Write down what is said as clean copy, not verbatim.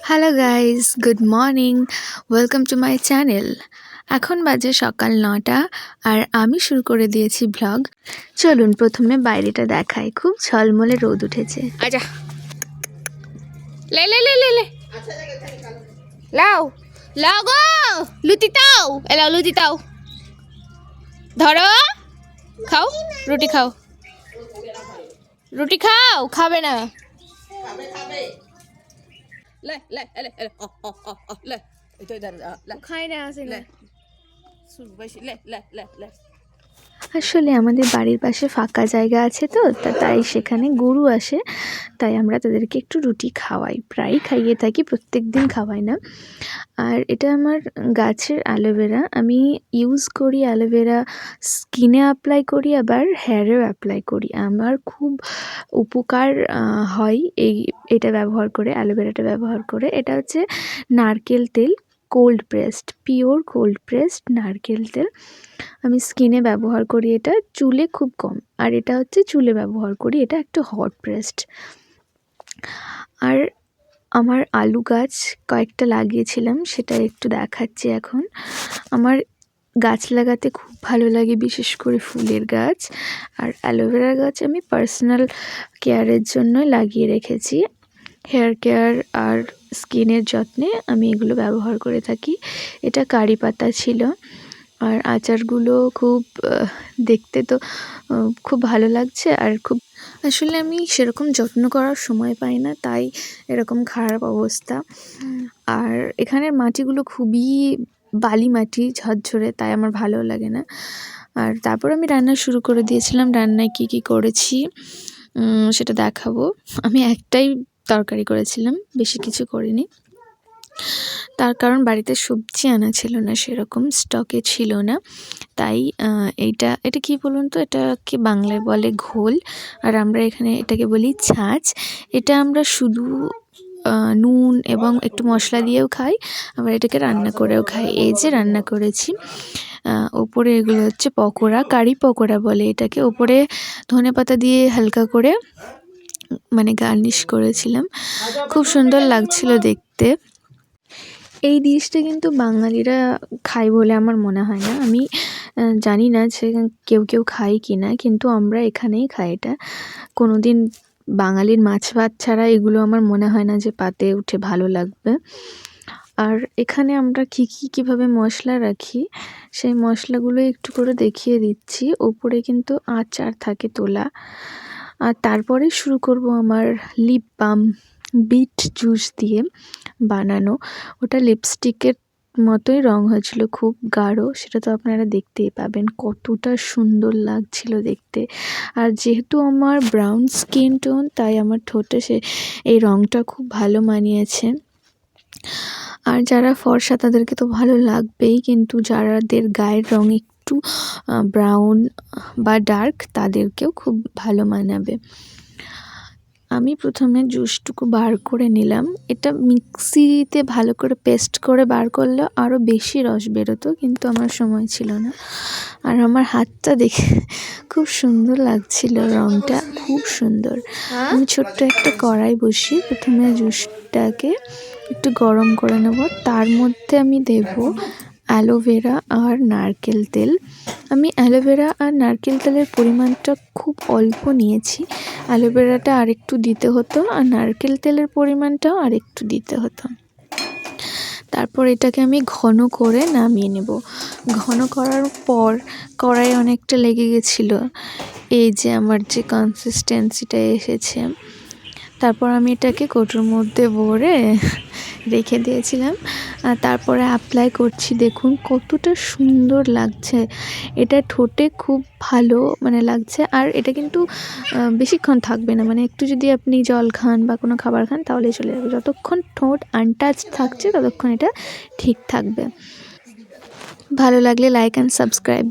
Hello guys, good morning. Welcome to my channel. এখন বাজে সকাল ৯টা আর আমি শুরু করে দিয়েছি ব্লগ। চলুন প্রথমে বাইরেটা দেখাই। খুব ঝলমলে রোদ উঠেছে। আচ্ছা, লে লে লে লে লে লাও লাও গো, লুচি তাও, এলাও লুচি তাও, ধরো, খাও রুটি, খাও রুটি, খাও, খাবে না? ले ले ले ले ले इधर ले খাই না আসে ले না। ले ले ले ले আসলে আমাদের বাড়ির পাশে ফাঁকা জায়গা আছে তো, তাই সেখানে গরু আসে, তাই আমরা তাদেরকে একটু রুটি খাওয়াই। প্রায়ই খাইয়ে থাকি, প্রত্যেক দিন খাওয়াই না। আর এটা আমার গাছের অ্যালোভেরা। আমি ইউজ করি অ্যালোভেরা, স্কিনে অ্যাপ্লাই করি, আবার হেয়ারেও অ্যাপ্লাই করি। আমার খুব উপকার হয় এটা ব্যবহার করে, অ্যালোভেরাটা ব্যবহার করে। এটা হচ্ছে নারকেল তেল, cold pressed, pure cold pressed নারকেল তেল। আমি স্কিনে ব্যবহার করি এটা, চুলে খুব কম। আর এটা হচ্ছে চুলে ব্যবহার করি, এটা একটু হট প্রেসড। আর আমার আলু গাছ কয়েকটা লাগিয়েছিলাম, সেটা একটু দেখাচ্ছি এখন। আমার গাছ লাগাতে খুব ভালো লাগে, বিশেষ করে ফুলের গাছ। আর অ্যালোভেরা গাছ আমি পার্সোনাল কেয়ারের জন্য লাগিয়ে রেখেছি। হেয়ার কেয়ার আর স্কিনের যত্নে আমি এগুলো ব্যবহার করে থাকি। এটা কারি পাতা ছিল। আর আচারগুলো খুব দেখতে তো খুব ভালো লাগছে। আর খুব আসলে আমি সেরকম যত্ন করার সময় পাই না, তাই এরকম খারাপ অবস্থা। আর এখানের মাটিগুলো খুবই বালি মাটি, ঝরঝরে, তাই আমার ভালো লাগে না। আর তারপর আমি রান্না শুরু করে দিয়েছিলাম। রান্নায় কি কি করেছি সেটা দেখাবো। আমি একটাই তরকারি করেছিলাম, বেশি কিছু করিনি। তার কারণ বাড়িতে সবজি আনা ছিল না, সেরকম স্টকে ছিল না। তাই এটা কি বলুন তো, এটাকে বাংলায় বলে ঘোল, আর আমরা এখানে এটাকে বলি ছাঁচ। এটা আমরা শুধু নুন এবং একটু মশলা দিয়েও খাই, আবার এটাকে রান্না করেও খাই। এই যে রান্না করেছি, ওপরে এগুলো হচ্ছে পকোড়া, কারি পকোড়া বলে এটাকে। ওপরে ধনেপাতা দিয়ে হালকা করে মানে গার্নিশ করেছিলাম, খুব সুন্দর লাগছিল দেখতে। এই ডিশটা কিন্তু বাঙালিরা খায় বলে আমার মনে হয় না। আমি জানি না যে কেউ খায় কি না, কিন্তু আমরা এখানেই খাই এটা। কোনো দিন বাঙালির মাছ ভাত ছাড়া এগুলো আমার মনে হয় না যে পাতে উঠে ভালো লাগবে। আর এখানে আমরা কীভাবে মশলা রাখি, সেই মশলাগুলো একটু করে দেখিয়ে দিচ্ছি। ওপরে কিন্তু আচার থাকে তোলা। আর তারপরে শুরু করব আমার লিপ বাম, বিট জুস দিয়ে বানানো। ওটা লিপস্টিকের মতোই রং হয়েছিল, খুব গাঢ়। সেটা তো আপনারা দেখতেই পাবেন কতটা সুন্দর লাগছিল দেখতে। আর যেহেতু আমার ব্রাউন স্কিন টোন, তাই আমার ঠোঁটে এই রংটা খুব ভালো মানিয়েছে। আর যারা ফর্সা তাদেরকে তো ভালো লাগবেই, কিন্তু যাদের গায়ের রং একটু ব্রাউন বা ডার্ক, তাদেরকেও খুব ভালো মানাবে। আমি প্রথমে জুসটুকু বার করে নিলাম। এটা মিক্সিতে ভালো করে পেস্ট করে বার করলে আরও বেশি রস বেরোতো, কিন্তু আমার সময় ছিল না। আর আমার হাতটা দেখে খুব সুন্দর লাগছিল, রঙটা খুব সুন্দর। আমি ছোট্ট একটা কড়াই বসিয়ে প্রথমে জুসটাকে একটু গরম করে নেব। তার মধ্যে আমি দেব অ্যালোভেরা আর নারকেল তেল। আমি অ্যালোভেরা আর নারকেল তেলের পরিমাণটা খুব অল্প নিয়েছি। অ্যালোভেরাটা আরেকটু দিতে হতো, আর নারকেল তেলের পরিমাণটাও আরেকটু দিতে হতো। তারপর এটাকে আমি ঘন করে নামিয়ে নেব। ঘন করার পর কড়াই অনেকটা লেগে গেছিলো। এই যে আমার যে কনসিস্টেন্সিটা এসেছে। তারপর আমি এটাকে কৌটোর মধ্যে ভরে রেখে দিয়েছিলাম। আর তারপরে অ্যাপ্লাই করছি, দেখুন কতটা সুন্দর লাগছে। এটা ঠোঁটে খুব ভালো লাগছে। আর এটা কিন্তু বেশিক্ষণ থাকবে না, একটু যদি আপনি জল খান বা কোনো খাবার খান তাহলেই চলে যাবে। যতক্ষণ ঠোঁট আনটাচ থাকছে ততক্ষণ এটা ঠিক থাকবে। ভালো লাগলে লাইক অ্যান্ড সাবস্ক্রাইব।